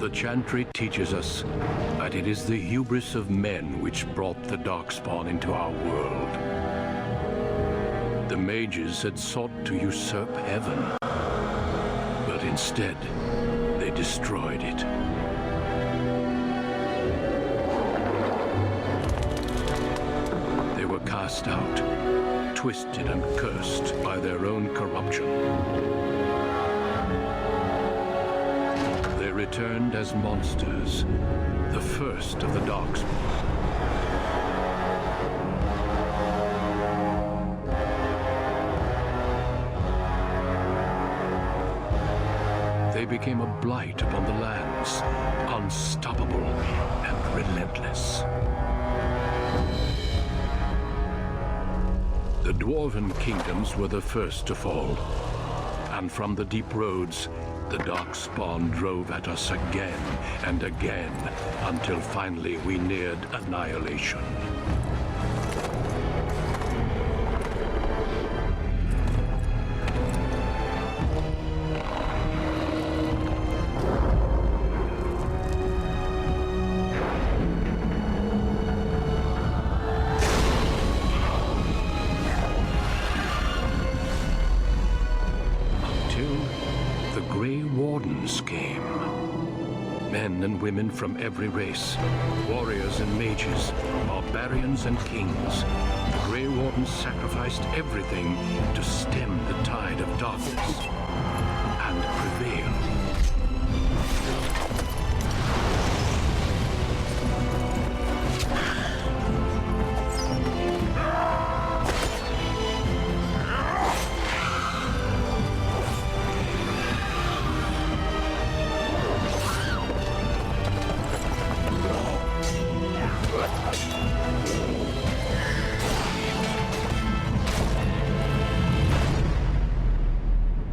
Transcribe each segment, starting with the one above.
The chantry teaches us that it is the hubris of men which brought the Darkspawn into our world. The mages had sought to usurp heaven, but instead, they destroyed it. They were cast out, twisted and cursed by their own corruption. They returned as monsters, the first of the Darkspawn. They became a blight upon the lands, unstoppable and relentless. The dwarven kingdoms were the first to fall, and from the deep roads, the Darkspawn drove at us again and again, until finally we neared annihilation. The Grey Wardens came. Men and women from every race, warriors and mages, barbarians and kings. The Grey Wardens sacrificed everything to stem the tide of darkness and prevail.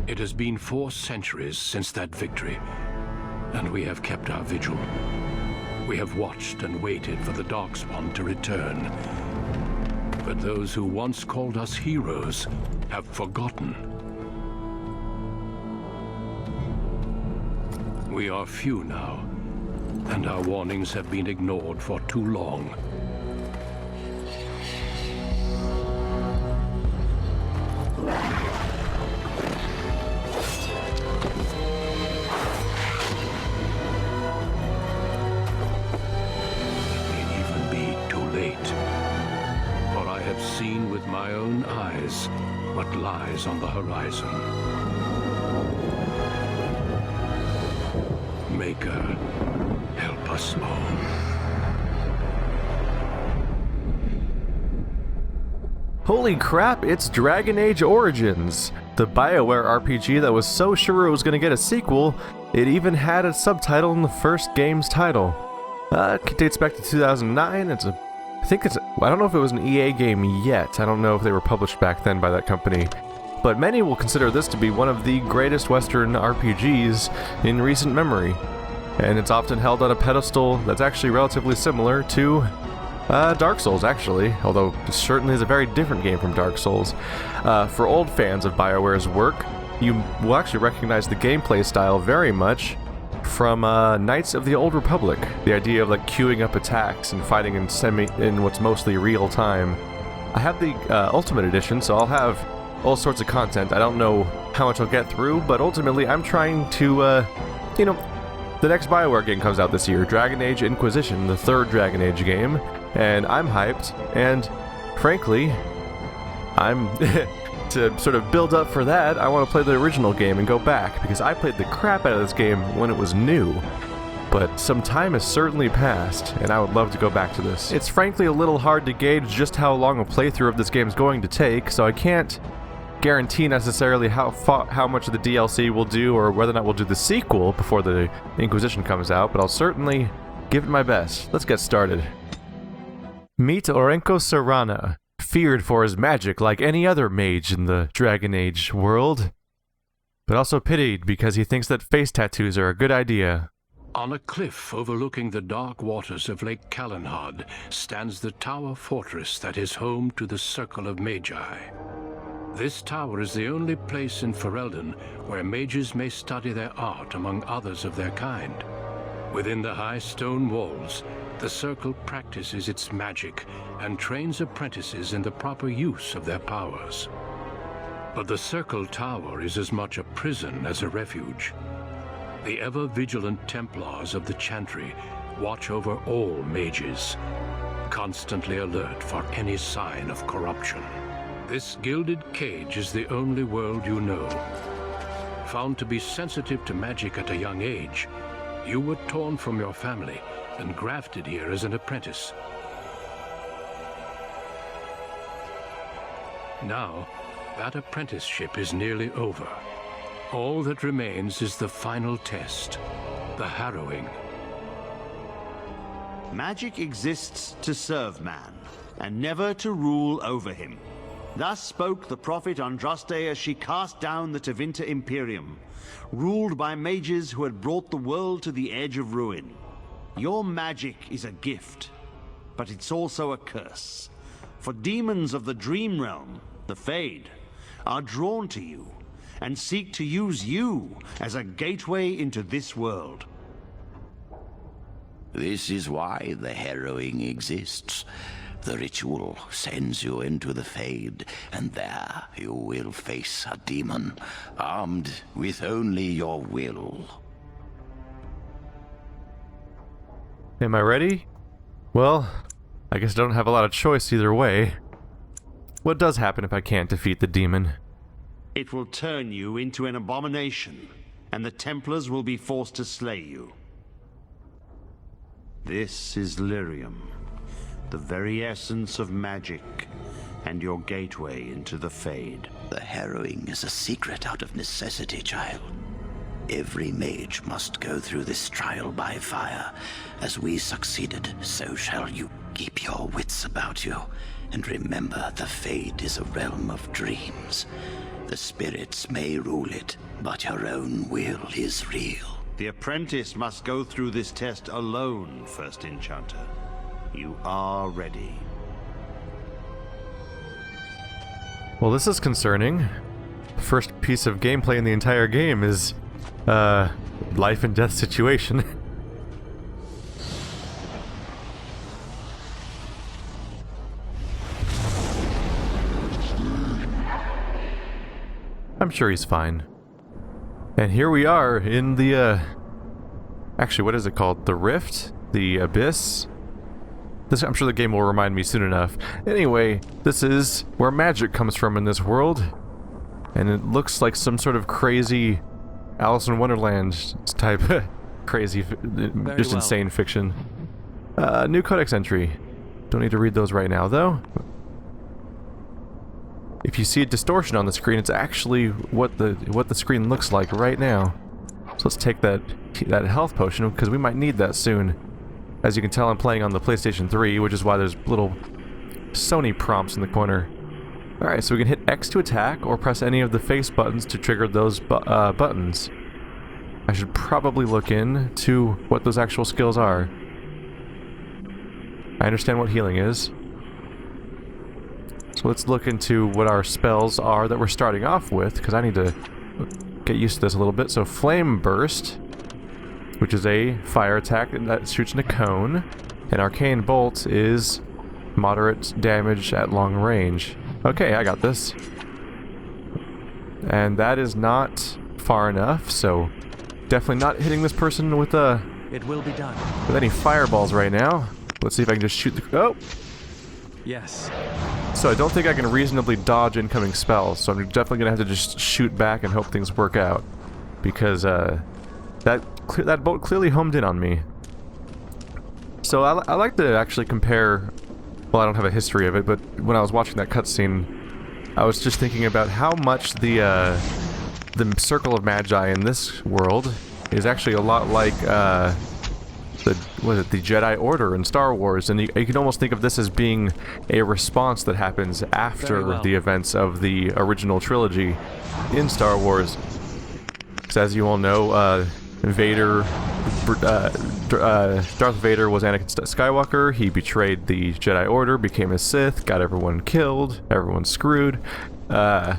It has been 4 centuries since that victory, and we have kept our vigil. We have watched and waited for the Darkspawn to return. But those who once called us heroes have forgotten. We are few now, and our warnings have been ignored for too long. Seen with my own eyes what lies on the horizon. Maker, help us all. Holy crap, it's Dragon Age Origins! The BioWare RPG that was so sure it was going to get a sequel, it even had a subtitle in the first game's title. It dates back to 2009, I don't know if it was an EA game yet. I don't know if they were published back then by that company. But many will consider this to be one of the greatest Western RPGs in recent memory. And it's often held on a pedestal that's actually relatively similar to Dark Souls, actually. Although it certainly is a very different game from Dark Souls. For old fans of BioWare's work, you will actually recognize the gameplay style very much from Knights of the Old Republic. The idea of like queuing up attacks and fighting in what's mostly real time. I have the Ultimate Edition, so I'll have all sorts of content. I don't know how much I'll get through, but ultimately I'm trying to, the next BioWare game comes out this year, Dragon Age Inquisition, the 3rd Dragon Age game, and I'm hyped, and frankly, I'm to sort of build up for that, I want to play the original game and go back, because I played the crap out of this game when it was new. But some time has certainly passed, and I would love to go back to this. It's frankly a little hard to gauge just how long a playthrough of this game is going to take, so I can't guarantee necessarily how much of the DLC we'll do, or whether or not we'll do the sequel before the Inquisition comes out, but I'll certainly give it my best. Let's get started. Meet Orenko Serrana, feared for his magic like any other mage in the Dragon Age world, but also pitied because he thinks that face tattoos are a good idea. On a cliff overlooking the dark waters of Lake Calenhad stands the tower fortress that is home to the Circle of Magi. This tower is the only place in Ferelden where mages may study their art among others of their kind. Within the high stone walls, the Circle practices its magic and trains apprentices in the proper use of their powers. But the Circle Tower is as much a prison as a refuge. The ever-vigilant Templars of the Chantry watch over all mages, constantly alert for any sign of corruption. This gilded cage is the only world you know. Found to be sensitive to magic at a young age, you were torn from your family and grafted here as an apprentice. Now, that apprenticeship is nearly over. All that remains is the final test, the Harrowing. Magic exists to serve man, and never to rule over him. Thus spoke the prophet Andraste as she cast down the Tevinter Imperium, ruled by mages who had brought the world to the edge of ruin. Your magic is a gift, but it's also a curse. For demons of the Dream Realm, the Fade, are drawn to you, and seek to use you as a gateway into this world. This is why the Harrowing exists. The ritual sends you into the Fade, and there you will face a demon, armed with only your will. Am I ready? Well, I guess I don't have a lot of choice either way. What does happen if I can't defeat the demon? It will turn you into an abomination, and the Templars will be forced to slay you. This is Lyrium, the very essence of magic, and your gateway into the Fade. The Harrowing is a secret out of necessity, child. Every mage must go through this trial by fire. As we succeeded, so shall you. Keep your wits about you, and remember the Fade is a realm of dreams. The spirits may rule it, but your own will is real. The apprentice must go through this test alone, First Enchanter. You are ready. Well, this is concerning. First piece of gameplay in the entire game is, life and death situation. I'm sure he's fine. And here we are in the, actually, what is it called? The Rift? The Abyss? I'm sure the game will remind me soon enough. Anyway, this is where magic comes from in this world. And it looks like some sort of crazy Alice in Wonderland type crazy, just insane fiction. New codex entry. Don't need to read those right now, though. If you see a distortion on the screen, it's actually what the screen looks like right now. So let's take that health potion, because we might need that soon. As you can tell, I'm playing on the PlayStation 3, which is why there's little Sony prompts in the corner. Alright, so we can hit X to attack, or press any of the face buttons to trigger those buttons. I should probably look into what those actual skills are. I understand what healing is. So let's look into what our spells are that we're starting off with, because I need to get used to this a little bit. So Flame Burst, which is a fire attack that shoots in a cone, and Arcane Bolt is moderate damage at long range. Okay, I got this. And that is not far enough, so definitely not hitting this person with It will be done. with any fireballs right now. Let's see if I can just shoot the... Oh! Yes. So I don't think I can reasonably dodge incoming spells, so I'm definitely gonna have to just shoot back and hope things work out. Because, that bolt clearly homed in on me. So I like to actually compare... Well, I don't have a history of it, but when I was watching that cutscene, I was just thinking about how much the Circle of Magi in this world is actually a lot like, the Jedi Order in Star Wars, and you can almost think of this as being a response that happens after the events of the original trilogy in Star Wars. Because as you all know, Darth Vader was Anakin Skywalker. He betrayed the Jedi Order, became a Sith, got everyone killed, everyone screwed. And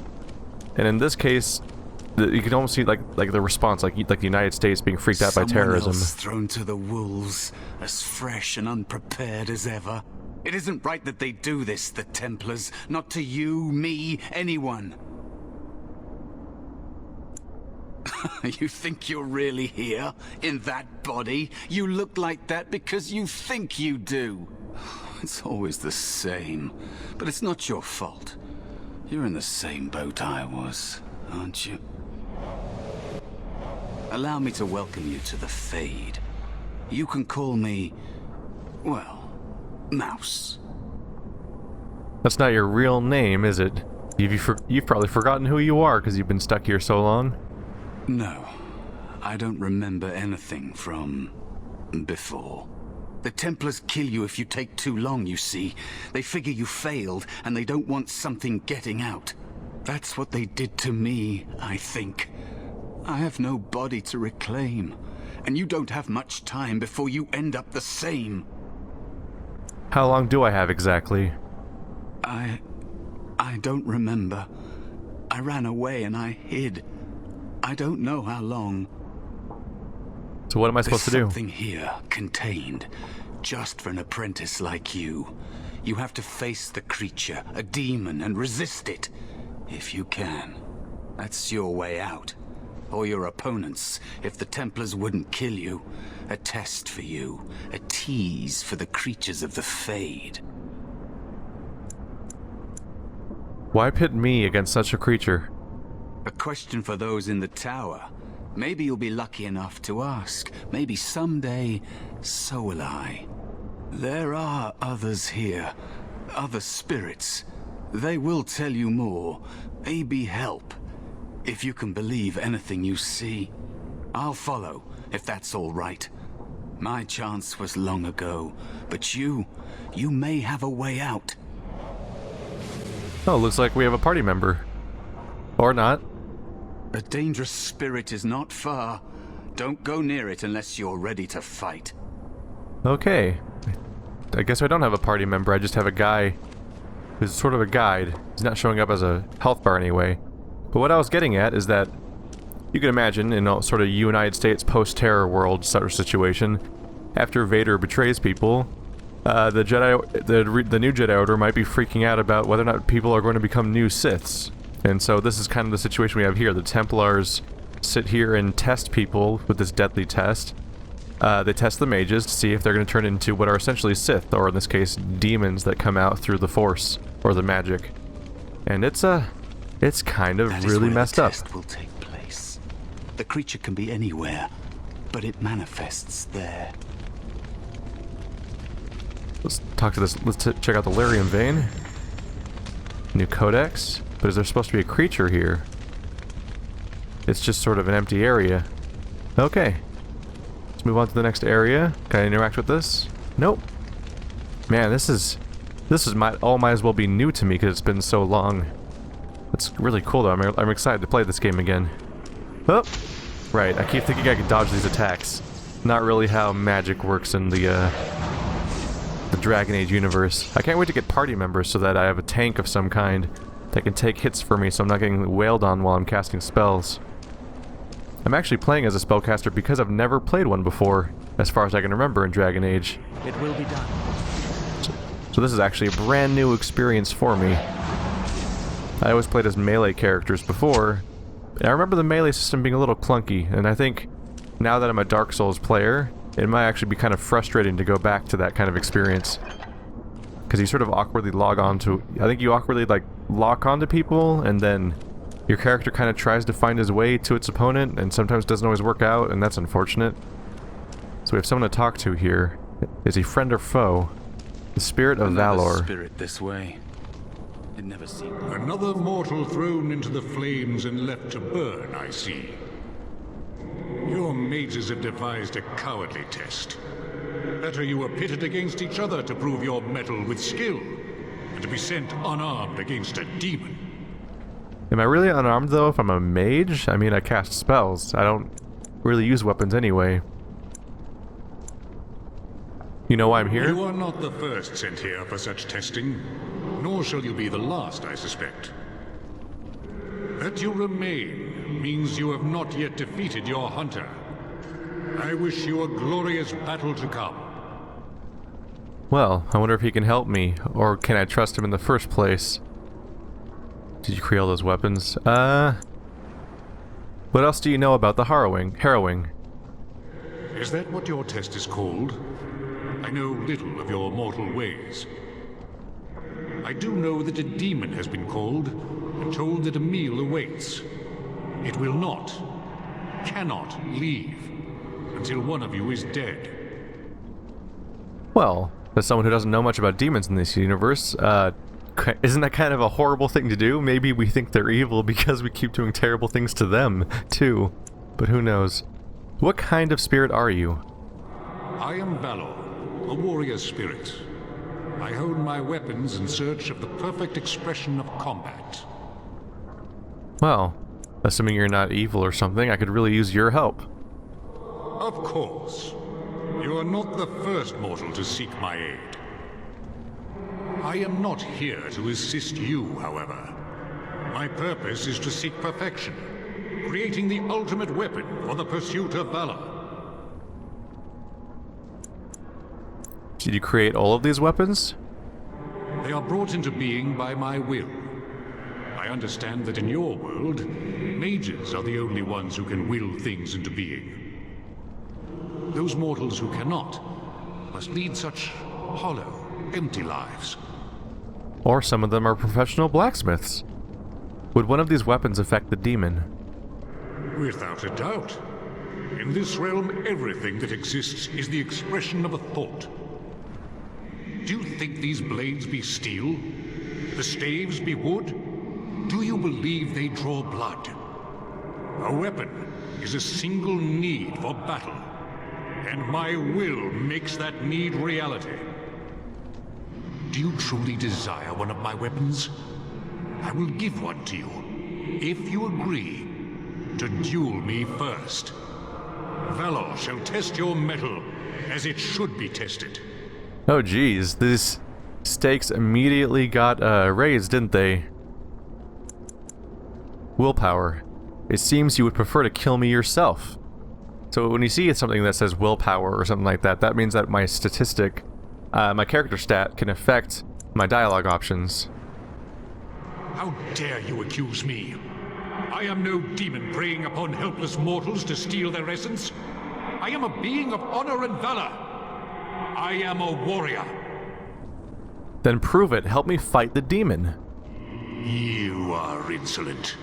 in this case, you can almost see like the response, like the United States being freaked out by terrorism. Someone else thrown to the wolves, as fresh and unprepared as ever. It isn't right that they do this, the Templars. Not to you, me, anyone. You think you're really here? In that body? You look like that because you think you do. It's always the same. But it's not your fault. You're in the same boat I was, aren't you? Allow me to welcome you to the Fade. You can call me, well, Mouse. That's not your real name, is it? You've probably forgotten who you are because you've been stuck here so long. No, I don't remember anything from before. The Templars kill you if you take too long, you see. They figure you failed, and they don't want something getting out. That's what they did to me, I think. I have no body to reclaim, and you don't have much time before you end up the same. How long do I have exactly? I don't remember. I ran away and I hid. I don't know how long. So what am I supposed to do? There's something here, contained, just for an apprentice like you. You have to face the creature, a demon, and resist it, if you can. That's your way out. Or your opponents, if the Templars wouldn't kill you. A test for you, a tease for the creatures of the Fade. Why pit me against such a creature? A question for those in the tower. Maybe you'll be lucky enough to ask. Maybe someday, so will I. There are others here. Other spirits. They will tell you more. Maybe help. If you can believe anything you see. I'll follow, if that's all right. My chance was long ago. But you may have a way out. Oh, looks like we have a party member. Or not. A dangerous spirit is not far. Don't go near it unless you're ready to fight. Okay. I guess I don't have a party member, I just have a guy who's sort of a guide. He's not showing up as a health bar anyway. But what I was getting at is that you can imagine in a sort of United States post-terror world sort of situation, after Vader betrays people, the new Jedi Order might be freaking out about whether or not people are going to become new Siths. And so this is kind of the situation we have here. The Templars sit here and test people with this deadly test. They test the mages to see if they're going to turn into what are essentially Sith, or in this case, demons that come out through the Force, or the magic. And it's kind of really messed up. That is where the test will take place. The creature can be anywhere, but it manifests there. Let's talk to this. Let's check out the Lyrium Vein. New Codex. But is there supposed to be a creature here? It's just sort of an empty area. Okay. Let's move on to the next area. Can I interact with this? Nope. Man, this might as well be new to me because it's been so long. That's really cool though. I'm excited to play this game again. Oh! Right, I keep thinking I can dodge these attacks. Not really how magic works in the Dragon Age universe. I can't wait to get party members so that I have a tank of some kind that can take hits for me so I'm not getting wailed on while I'm casting spells. I'm actually playing as a spellcaster because I've never played one before, as far as I can remember in Dragon Age. It will be done. So this is actually a brand new experience for me. I always played as melee characters before, and I remember the melee system being a little clunky, and I think now that I'm a Dark Souls player, it might actually be kind of frustrating to go back to that kind of experience. Because you sort of awkwardly log on to... I think you awkwardly, like, lock onto people, and then your character kind of tries to find his way to its opponent, and sometimes doesn't always work out, and that's unfortunate. So we have someone to talk to here. Is he friend or foe? The Spirit of Valor. Spirit this way. It never seemed... Another mortal thrown into the flames and left to burn, I see. Your mages have devised a cowardly test. Better you were pitted against each other to prove your mettle with skill, and to be sent unarmed against a demon. Am I really unarmed though if I'm a mage? I mean, I cast spells. I don't really use weapons anyway. You know why I'm here? You are not the first sent here for such testing, nor shall you be the last, I suspect. That you remain means you have not yet defeated your hunter. I wish you a glorious battle to come. Well, I wonder if he can help me, or can I trust him in the first place? Did you create all those weapons? What else do you know about the Harrowing? Is that what your test is called? I know little of your mortal ways. I do know that a demon has been called, and told that a meal awaits. It will not, cannot leave, until one of you is dead. Well, as someone who doesn't know much about demons in this universe, isn't that kind of a horrible thing to do? Maybe we think they're evil because we keep doing terrible things to them, too. But who knows? What kind of spirit are you? I am Valor, a warrior spirit. I hone my weapons in search of the perfect expression of combat. Well, assuming you're not evil or something, I could really use your help. Of course. You are not the first mortal to seek my aid. I am not here to assist you, however. My purpose is to seek perfection, creating the ultimate weapon for the pursuit of valor. Did you create all of these weapons? They are brought into being by my will. I understand that in your world, mages are the only ones who can will things into being. Those mortals who cannot must lead such hollow, empty lives. Or some of them are professional blacksmiths. Would one of these weapons affect the demon? Without a doubt. In this realm, everything that exists is the expression of a thought. Do you think these blades be steel? The staves be wood? Do you believe they draw blood? A weapon is a single need for battle, and my will makes that need reality. Do you truly desire one of my weapons? I will give one to you, if you agree to duel me first. Valor shall test your mettle as it should be tested. Oh geez, these stakes immediately got raised, didn't they? Willpower. It seems you would prefer to kill me yourself. So when you see something that says willpower or something like that, that means that my statistic, my character stat, can affect my dialogue options. How dare you accuse me? I am no demon preying upon helpless mortals to steal their essence. I am a being of honor and valor. I am a warrior. Then prove it. Help me fight the demon. You are insolent.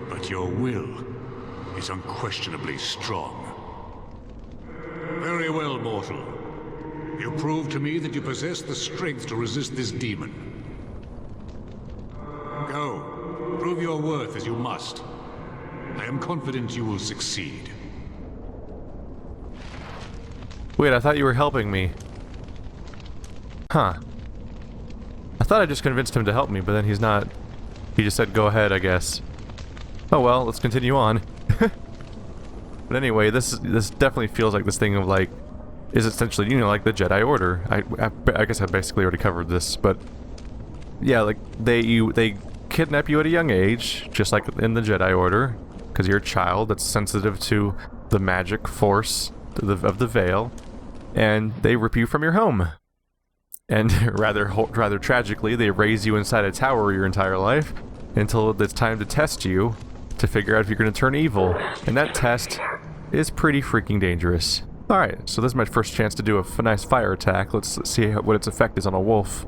But your will is unquestionably strong. Very well, mortal. You prove to me that you possess the strength to resist this demon. Go. Prove your worth as you must. I am confident you will succeed. Wait, I thought you were helping me. Huh. I thought I just convinced him to help me, but then he's not. He just said go ahead, I guess. Oh well, let's continue on. But anyway, this definitely feels like this thing of like, is essentially, you know, like the Jedi Order. I guess I basically already covered this, but yeah, like they kidnap you at a young age, just like in the Jedi Order, because you're a child that's sensitive to the magic force of the Veil, and they rip you from your home. And rather tragically, they raise you inside a tower your entire life until it's time to test you to figure out if you're going to turn evil. And that test is pretty freaking dangerous. Alright, so this is my first chance to do a nice fire attack. Let's see what its effect is on a wolf.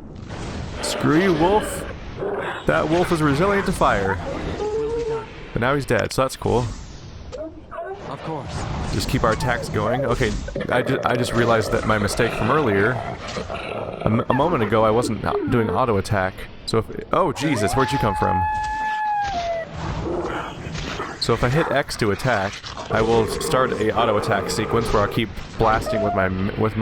Screw you, wolf! That wolf is resilient to fire. But now he's dead, so that's cool. Of course. Just keep our attacks going. Okay, I just realized that my mistake from earlier. A moment ago, I wasn't doing auto attack. So if... Oh, Jesus, where'd you come from? So if I hit X to attack, I will start a auto attack sequence where I'll keep blasting with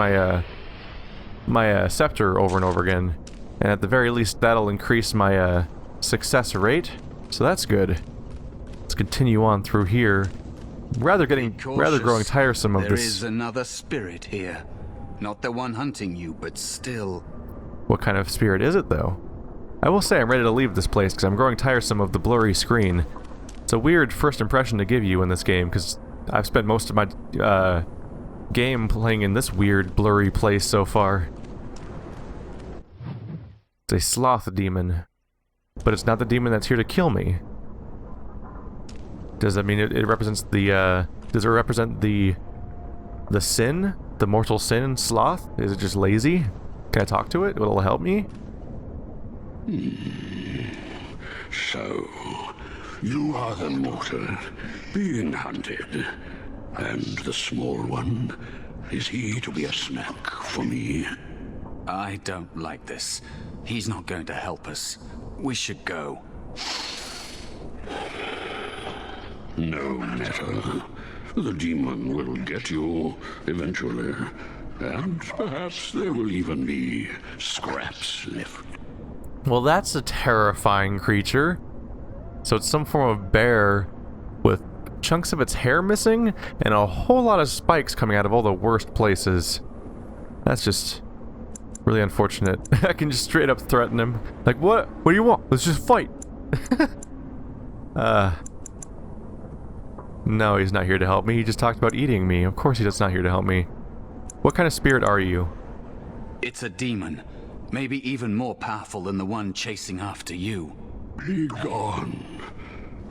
my scepter over and over again. And at the very least, that'll increase my success rate. So that's good. Let's continue on through here. Rather growing tiresome of this. There is another spirit here. Not the one hunting you, but still. What kind of spirit is it, though? I will say I'm ready to leave this place because I'm growing tiresome of the blurry screen. a weird first impression to give you in this game, because I've spent most of my game playing in this weird, blurry place so far. It's a sloth demon. But it's not the demon that's here to kill me. Does that mean it represents the, does it represent the sin? The mortal sin, sloth? Is it just lazy? Can I talk to it? Will it help me? So, you are the mortal being hunted. And the small one, is he to be a snack for me? I don't like this. He's not going to help us. We should go. No matter. The demon will get you eventually. And perhaps there will even be scraps left. Well, that's a terrifying creature. So it's some form of bear with chunks of its hair missing and a whole lot of spikes coming out of all the worst places. That's just really unfortunate. I can just straight up threaten him. Like, what? What do you want? Let's just fight. No, he's not here to help me. He just talked about eating me. Of course he's not here to help me. What kind of spirit are you? It's a demon. Maybe even more powerful than the one chasing after you. Be gone.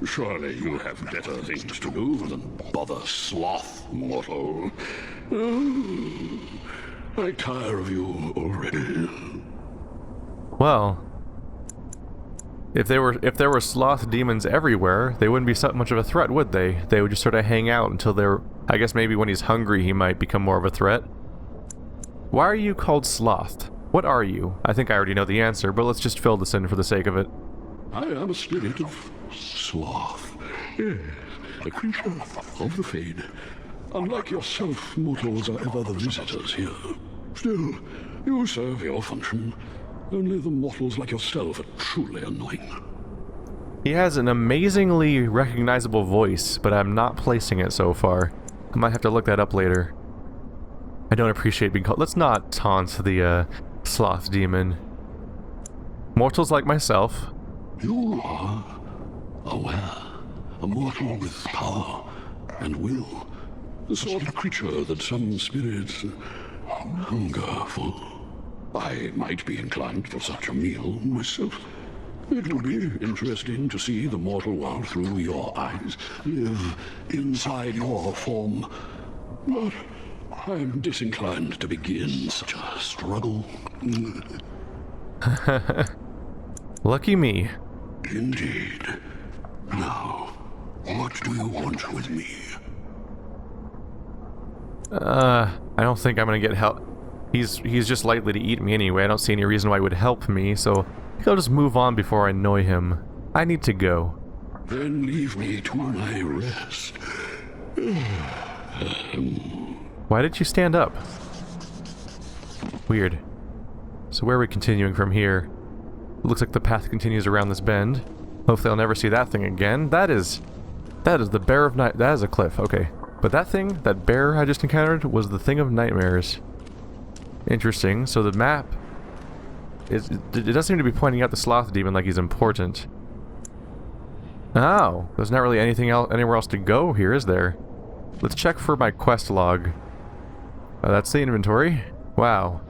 Surely you have better things to do than bother sloth, mortal. I tire of you already. Well, if there were sloth demons everywhere, they wouldn't be so much of a threat, would they? They would just sort of hang out until they're... I guess maybe when he's hungry he might become more of a threat. Why are you called Sloth? What are you? I think I already know the answer, but let's just fill this in for the sake of it. I am a spirit of sloth. Yes, a creature of the Fade. Unlike yourself, mortals are ever the visitors here. Still, you serve your function. Only the mortals like yourself are truly annoying. He has an amazingly recognizable voice, but I'm not placing it so far. I might have to look that up later. I don't appreciate being called... Let's not taunt the, sloth demon. Mortals like myself. You are aware, a mortal with power and will. The sort of creature that some spirits hunger for. I might be inclined for such a meal myself. It would be interesting to see the mortal world through your eyes, live inside your form. But I'm disinclined to begin such a struggle. Lucky me. Indeed. Now, what do you want with me? I don't think I'm gonna get help. He's just likely to eat me anyway. I don't see any reason why he would help me, so I think I'll just move on before I annoy him. I need to go. Then leave me to my rest. Why did you stand up? Weird. So where are we continuing from here? It looks like the path continues around this bend. Hopefully I'll never see that thing again. That is the Bear of Night. That is a cliff, okay. But that thing, that bear I just encountered, was the Thing of Nightmares. Interesting. So the map, it does seem to be pointing out the sloth demon like he's important. Oh, there's not really anything else, anywhere else to go here, is there? Let's check for my quest log. That's the inventory. Wow.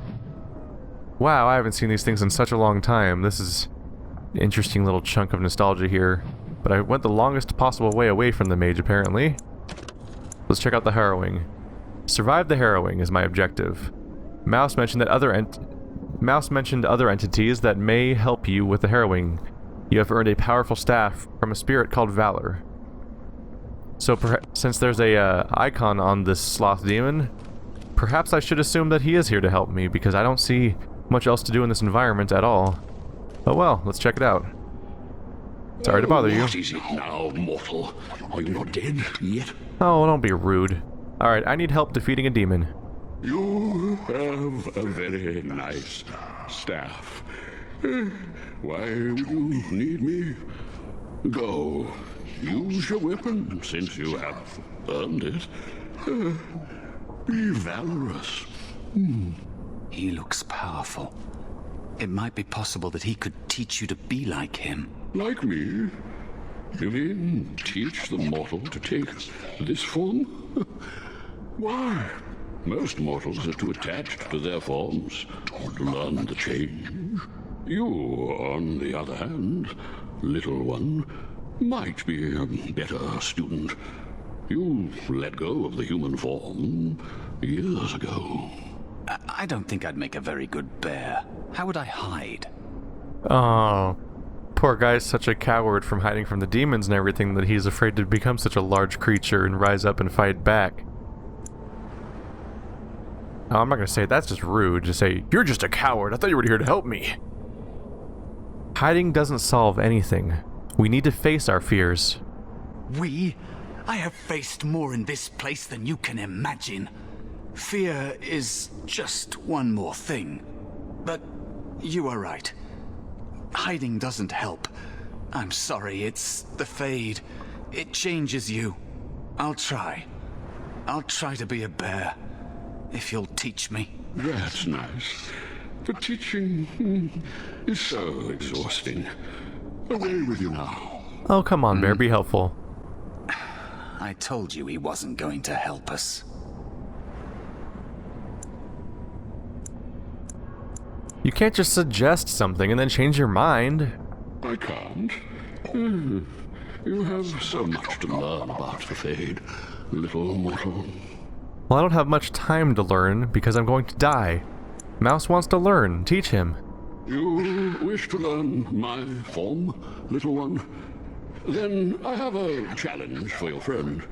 Wow, I haven't seen these things in such a long time. This is an interesting little chunk of nostalgia here. But I went the longest possible way away from the mage, apparently. Let's check out the Harrowing. Survive the Harrowing is my objective. Mouse mentioned other entities that may help you with the Harrowing. You have earned a powerful staff from a spirit called Valor. So since there's a icon on this sloth demon, perhaps I should assume that he is here to help me, because I don't see much else to do in this environment at all. Oh well, let's check it out. Sorry to bother you. What is it now, mortal? Are you not dead yet? Oh, don't be rude. Alright, I need help defeating a demon. You have a very nice staff. Why would you need me? Go. Use your weapon, since you have earned it. Be valorous. He looks powerful. It might be possible that he could teach you to be like him. Like me? You mean teach the mortal to take this form? Why? Most mortals are too attached to their forms to learn the change. You, on the other hand, little one, might be a better student. You let go of the human form years ago. I don't think I'd make a very good bear. How would I hide? Oh, poor guy's such a coward from hiding from the demons and everything that he's afraid to become such a large creature and rise up and fight back. Oh, I'm not gonna say that's just rude. Just say, you're just a coward. I thought you were here to help me. Hiding doesn't solve anything. We need to face our fears. I have faced more in this place than you can imagine. Fear is just one more thing. But you are right. Hiding doesn't help. I'm sorry, it's the Fade. It changes you. I'll try. I'll try to be a bear. If you'll teach me. That's nice. But teaching is so exhausting. Away with you now. Oh, come on, Bear, be helpful. I told you he wasn't going to help us. You can't just suggest something and then change your mind. I can't. You have so much to learn about the Fade, little mortal. Well, I don't have much time to learn because I'm going to die. Mouse wants to learn. Teach him. You wish to learn my form, little one? Then I have a challenge for your friend.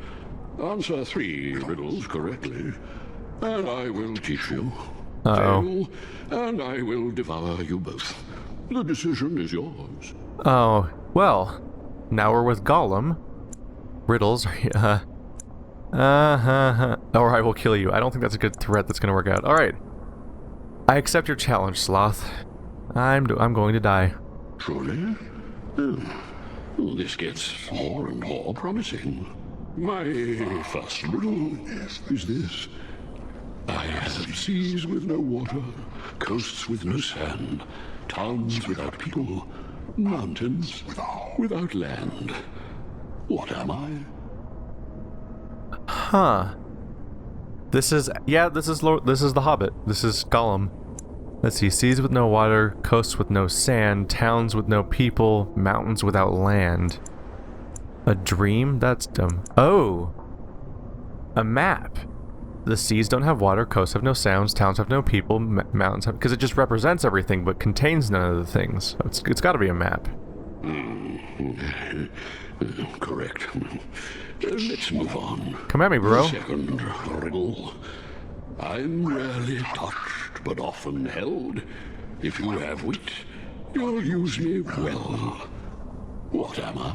Answer 3 riddles correctly, and I will teach you. Uh-oh. Fail, and I will devour you both. The decision is yours. Oh, well, now we're with Gollum. Riddles, or I will kill you. I don't think that's a good threat that's gonna work out. Alright. I accept your challenge, Sloth. I'm going to die. Truly? Oh, this gets more and more promising. My first riddle is this. I have seas with no water, coasts with no sand, towns without people, mountains without land. What am I? Huh. This is the Hobbit. This is Gollum. Let's see, seas with no water, coasts with no sand, towns with no people, mountains without land. A dream? That's dumb. Oh! A map. The seas don't have water, coasts have no sounds, towns have no people, mountains have... Because it just represents everything, but contains none of the things. It's gotta be a map. Correct. Let's move on. Come at me, bro. Second riddle. I'm rarely touched, but often held. If you have wit, you'll use me well. What am I?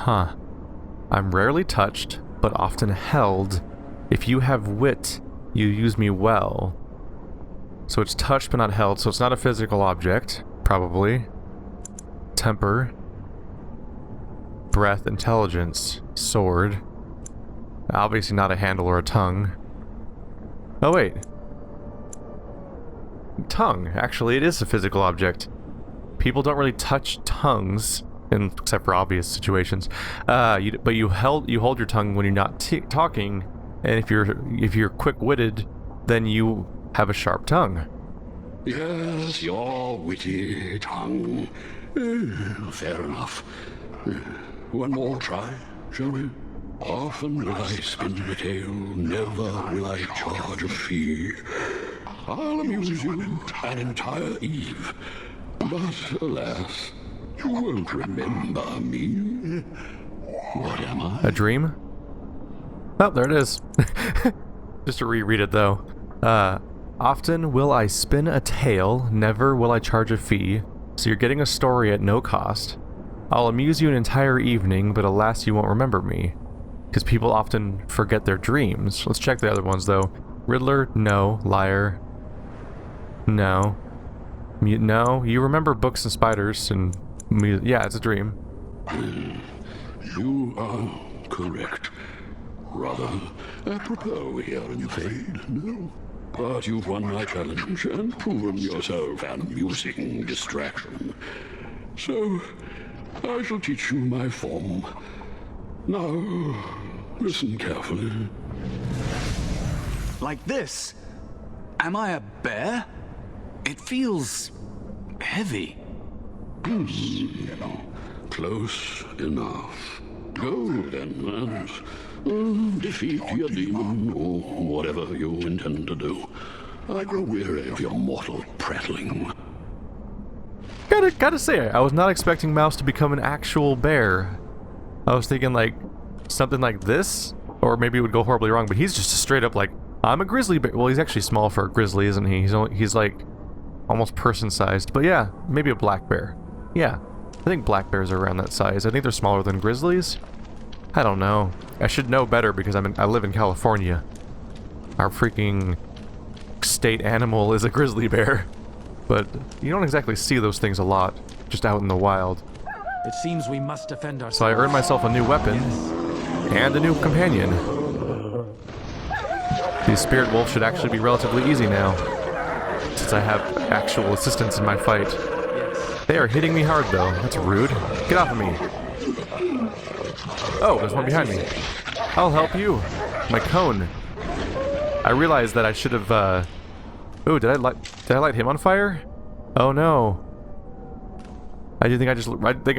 Huh. I'm rarely touched, but often held. If you have wit, you use me well. So it's touched but not held, so it's not a physical object, probably. Temper. Breath, intelligence, sword. Obviously not a handle or a tongue. Oh wait. Tongue. Actually, it is a physical object. People don't really touch tongues, except for obvious situations. But you hold your tongue when you're not talking, and if you're quick-witted, then you have a sharp tongue. Yes, your witty tongue. Fair enough. One more try, shall we? Often will I spin a tale, never will I charge a fee. I'll amuse you an entire eve, but alas, you won't remember me. What am I? A dream? Oh, there it is. Just to reread it though. Often will I spin a tale, never will I charge a fee. So you're getting a story at no cost. I'll amuse you an entire evening, but alas, you won't remember me. Because people often forget their dreams. Let's check the other ones, though. Riddler? No. Liar? No. No. You remember books and spiders and... Yeah, it's a dream. You are correct. Rather apropos here in the Fade, no? But you've won my challenge and proven yourself an amusing distraction. So, I shall teach you my form. Now, listen carefully. Like this? Am I a bear? It feels heavy. Close enough. Go then, and defeat your demon, or whatever you intend to do. I grow weary of your mortal prattling. Gotta say, I was not expecting Mouse to become an actual bear. I was thinking like something like this, or maybe it would go horribly wrong. But he's just straight up like, I'm a grizzly bear. Well, he's actually small for a grizzly, isn't he? He's like almost person-sized. But yeah, maybe a black bear. Yeah, I think black bears are around that size. I think they're smaller than grizzlies. I don't know. I should know better because I live in California. Our freaking state animal is a grizzly bear. But you don't exactly see those things a lot, just out in the wild. It seems we must defend ourselves. So I earned myself a new weapon and a new companion. These spirit wolves should actually be relatively easy now, since I have actual assistance in my fight. They are hitting me hard though. That's rude. Get off of me. Oh, there's one behind me. I'll help you. My cone. I realized that I should have, ooh, did I light him on fire? Oh no. I think I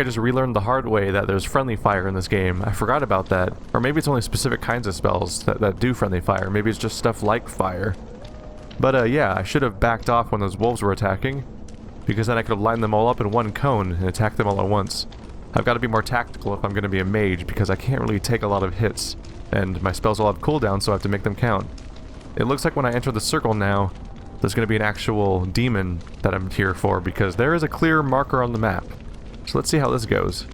just relearned the hard way that there's friendly fire in this game. I forgot about that. Or maybe it's only specific kinds of spells that do friendly fire. Maybe it's just stuff like fire. But yeah, I should have backed off when those wolves were attacking, because then I could have lined them all up in one cone and attacked them all at once. I've got to be more tactical if I'm going to be a mage, because I can't really take a lot of hits, and my spells all have cooldown, so I have to make them count. It looks like when I enter the circle now, there's going to be an actual demon that I'm here for, because there is a clear marker on the map. So let's see how this goes.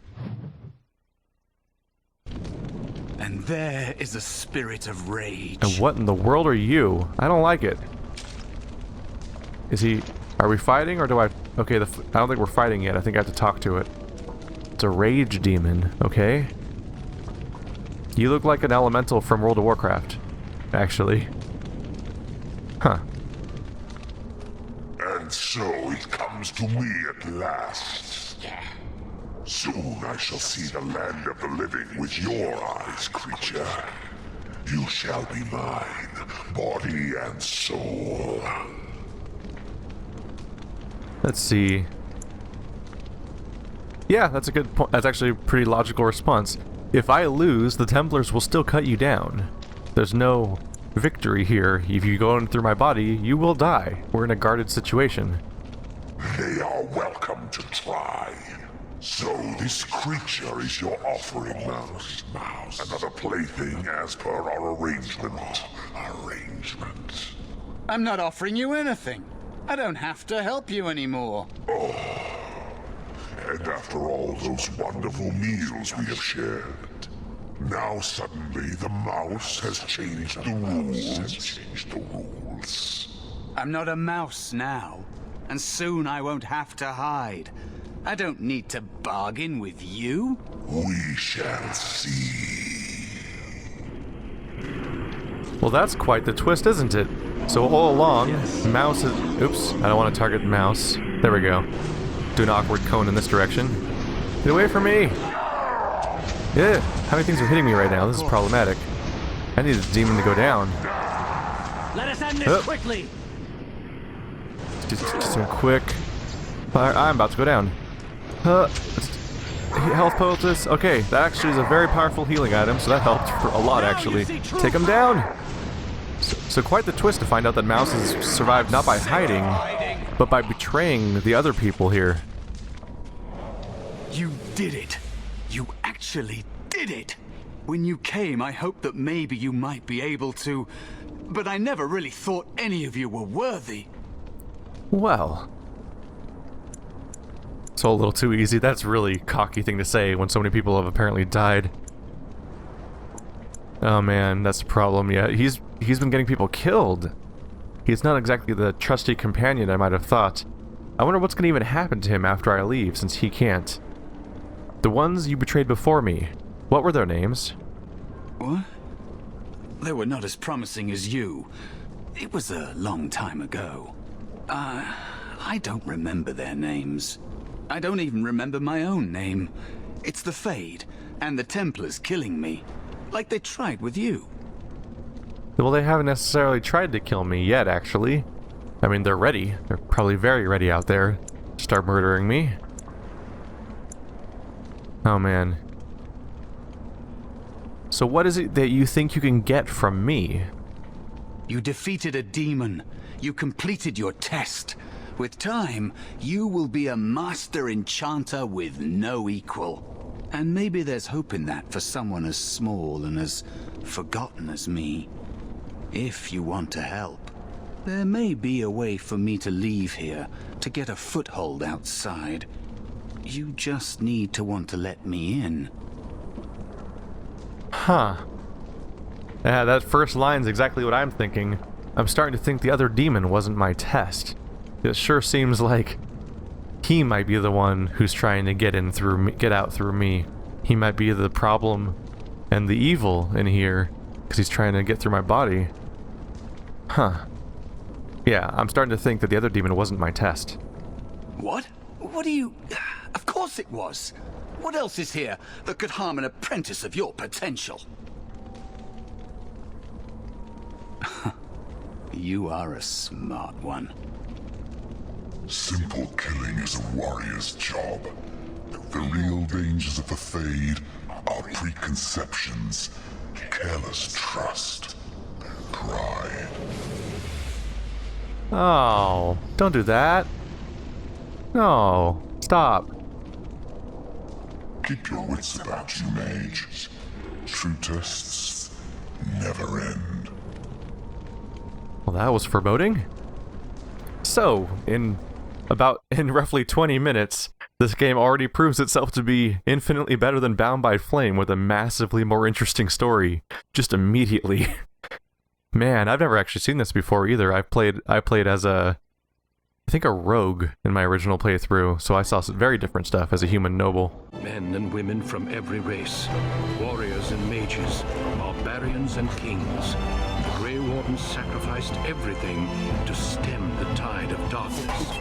And there is a spirit of rage. And what in the world are you? I don't like it. Is he... Are we fighting, or do I... Okay, I don't think we're fighting yet. I think I have to talk to it. It's a rage demon, okay? You look like an elemental from World of Warcraft, actually. Huh. And so it comes to me at last. Soon I shall see the land of the living with your eyes, creature. You shall be mine, body and soul. Let's see. Yeah, that's a good point. That's actually a pretty logical response. If I lose, the Templars will still cut you down. There's no victory here. If you go in through my body, you will die. We're in a guarded situation. They are welcome to try. So this creature is your offering, Mouse. Another plaything as per our arrangement. I'm not offering you anything. I don't have to help you anymore. And after all those wonderful meals we have shared, now suddenly the mouse has changed the rules. I'm not a mouse now, and soon I won't have to hide. I don't need to bargain with you. We shall see. Well, that's quite the twist, isn't it? So all along, Mouse is... Oops, I don't want to target Mouse. There we go. Do an awkward cone in this direction. Get away from me! Yeah, how many things are hitting me right now? This is problematic. I need this demon to go down. Let us end this quickly! Just some quick... I'm about to go down. Health poultice. Okay, that actually is a very powerful healing item, so that helped for a lot, actually. Take him down! So quite the twist to find out that Mouse has survived not by hiding, but by betraying the other people here. You did it. You actually did it. When you came, I hoped that maybe you might be able to, but I never really thought any of you were worthy. Well... So a little too easy. That's a really cocky thing to say when so many people have apparently died. Oh man, that's the problem. Yeah, he's been getting people killed. He's not exactly the trusty companion I might have thought. I wonder what's gonna even happen to him after I leave, since he can't. The ones you betrayed before me, what were their names? What? They were not as promising as you. It was a long time ago. I don't remember their names. I don't even remember my own name. It's the Fade, and the Templars killing me. Like they tried with you. Well, they haven't necessarily tried to kill me yet, actually. I mean, they're ready. They're probably very ready out there to start murdering me. Oh, man. So what is it that you think you can get from me? You defeated a demon. You completed your test. With time, you will be a master enchanter with no equal. And maybe there's hope in that for someone as small and as forgotten as me. If you want to help, there may be a way for me to leave here, to get a foothold outside. You just need to want to let me in. Huh. Yeah, that first line's exactly what I'm thinking. I'm starting to think the other demon wasn't my test. It sure seems like he might be the one who's trying to get in through me, get out through me. He might be the problem and the evil in here because he's trying to get through my body. Huh. Yeah, I'm starting to think that the other demon wasn't my test. What? What do you... Of course it was. What else is here that could harm an apprentice of your potential? You are a smart one. Simple killing is a warrior's job. The real dangers of the Fade are preconceptions, careless trust, pride. Oh, don't do that. No, stop. Keep your wits about you, mage. True tests never end. Well, that was foreboding. So, in roughly 20 minutes, this game already proves itself to be infinitely better than Bound by Flame with a massively more interesting story. Just immediately. Man, I've never actually seen this before either. I played as I think a rogue in my original playthrough, so I saw some very different stuff as a human noble. Men and women from every race, warriors and mages, barbarians and kings. The Grey Warden sacrificed everything to stem the tide of darkness.